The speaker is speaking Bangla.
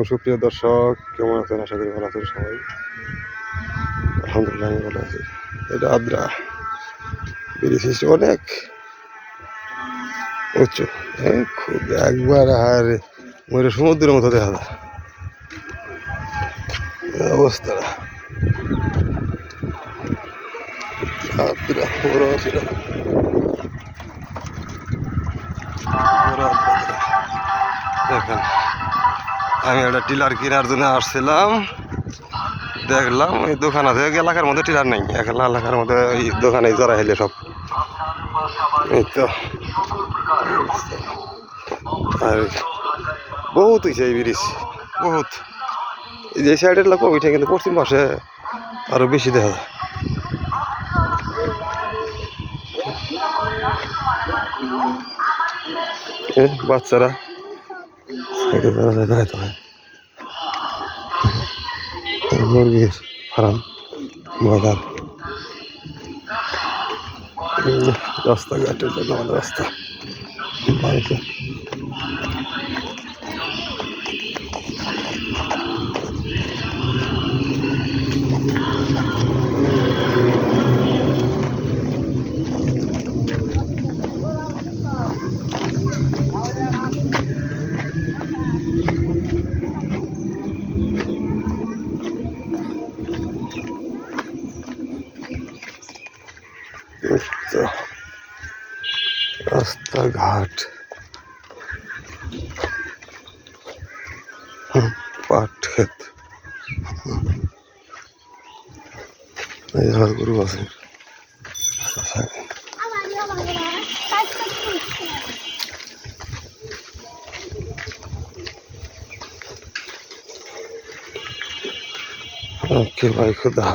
আলাইকুম সুপ্রিয় দর্শক, কেমন আছেন? আশা করি ভালো আছেন সবাই। আলহামদুলিল্লাহ আমি ভালো আছি। এটা আদ্রা ব্রিজ অনেক উঁচু, খুব একবার আর ময়ূর সমুদ্রের মতো দেখা যায় অবস্থা। আদ্রা বড় ছিল, দেখেন আমি একটা টিলার কেনার জন্য আসছিলাম, দেখলাম ওই দোকান আছে এলাকার মধ্যে, টিলার নেই এলাকার মধ্যে, ওই দোকানে জড়া হেলে সব। এই তো আর বহুত হয়েছে এই ব্রিজ, বহুত। এই যে সাইডের লোক ওইটা, কিন্তু পশ্চিম পাশে আরো বেশি দেখা যায়। বাচ্চারা সাইডে দেখাতে হয়, মুরগির ফার্ম, বাজার, রাস্তাঘাটের জন্য আমাদের রাস্তা বাড়িতে। রাস্তাঘাট, পাট ক্ষেত, গরু আছে। ওকে ভাই, খুদা।